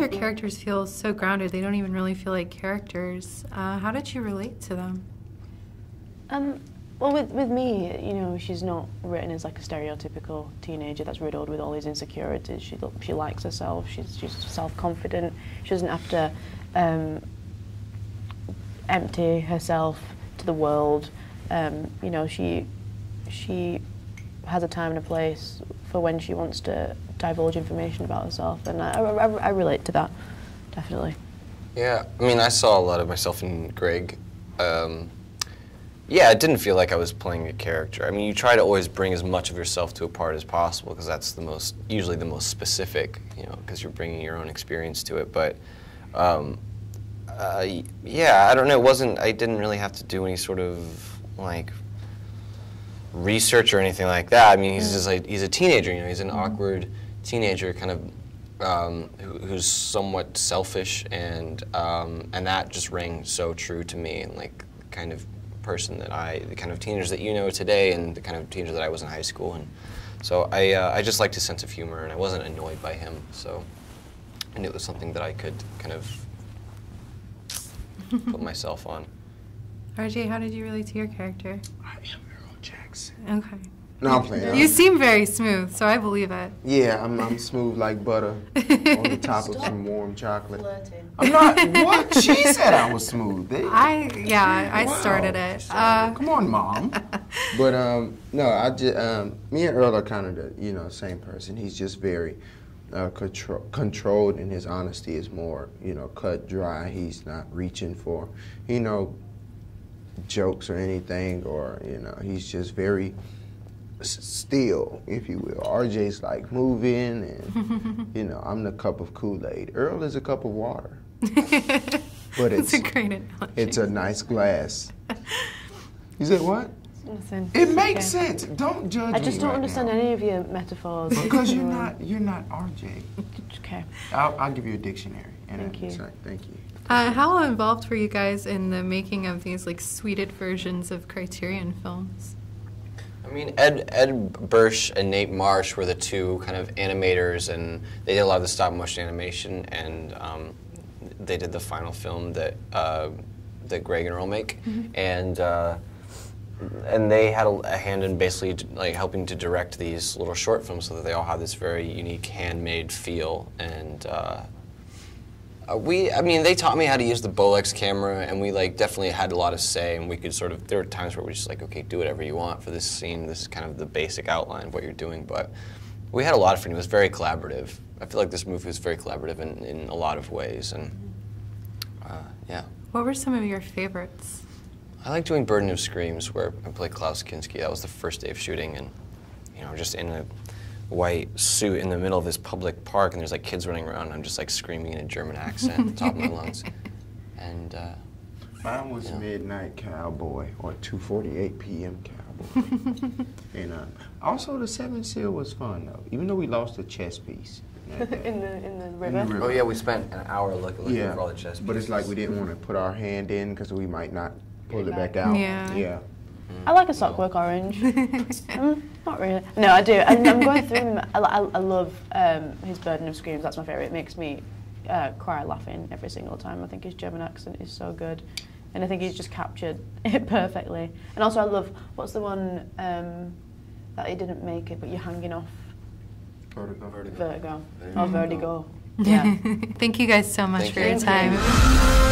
of your characters feel so grounded. They don't even really feel like characters. How did you relate to them? Well, with me, you know, she's not written as like a stereotypical teenager that's riddled with all these insecurities. She likes herself. She's self-confident. She doesn't have to empty herself to the world. You know, she has a time and a place for when she wants to divulge information about herself, and I relate to that, definitely. Yeah, I mean, I saw a lot of myself in Greg. Yeah, it didn't feel like I was playing a character. I mean, you try to always bring as much of yourself to a part as possible, because that's usually the most specific, you know, because you're bringing your own experience to it. But yeah, I don't know. I didn't really have to do any sort of like research or anything like that. I mean, he's just like, he's a teenager, you know, he's an awkward teenager, kind of who's somewhat selfish, and that just rang so true to me, and like kind of person that the kind of teenagers that you know today, and the kind of teenager that I was in high school, and so I just liked his sense of humor, and I wasn't annoyed by him, so I knew it was something that I could kind of put myself on. RJ, how did you relate to your character? I am Earl Jackson. Okay. No, I'm playing. You seem very smooth, so I believe it. Yeah, I'm smooth like butter on the top of some warm chocolate. Flirting. I'm not. What? She said I was smooth. I Wow. started it. Come on, Mom. But no, I just me and Earl are kind of the same person. He's just very controlled, and his honesty is more cut dry. He's not reaching for jokes or anything, or he's just very still, if you will. RJ's like moving, and I'm the cup of Kool-Aid. Earl is a cup of water. But it's a great analogy. It's a nice glass. You said what? Listen, it makes sense. Don't judge me. I just don't understand any of your metaphors. Because you're not RJ. Okay. I'll give you a dictionary. And Thank you. Sorry, thank you. How involved were you guys in the making of these like sweeted versions of Criterion films? I mean, Ed Bursch and Nate Marsh were the two kind of animators, and they did a lot of the stop motion animation, and they did the final film that Greg and Earl make, and they had a hand in basically like helping to direct these little short films, so that they all have this very unique handmade feel. And I mean, they taught me how to use the Bolex camera, and we like definitely had a lot of say, and we could sort of, there were times where we were just like, okay, do whatever you want for this scene. This is kind of the basic outline of what you're doing, but we had a lot of freedom. It was very collaborative. I feel like this movie was very collaborative in a lot of ways, and yeah. What were some of your favorites? I like doing Burden of Screams, where I played Klaus Kinski. That was the first day of shooting, and just in a white suit in the middle of this public park, and there's like kids running around, and I'm just like screaming in a German accent at the top of my lungs. And mine was Midnight Cowboy, or 2:48 p.m. Cowboy. And also the Seventh Seal was fun though, even though we lost a chess piece. in the river. Oh yeah, we spent an hour looking for all the chess pieces. But it's like we didn't want to put our hand in because we might not pull it back out. Yeah. I like a sockwork orange. Not really. No, I do. I'm going through them. I love his Burden of Screams. That's my favourite. It makes me cry laughing every single time. I think his German accent is so good. And I think he's just captured it perfectly. And also I love, what's the one that he didn't make it, but you're hanging off? Vertigo. Vertigo. Oh, Vertigo. Yeah. Thank you guys so much Thank for you. your time.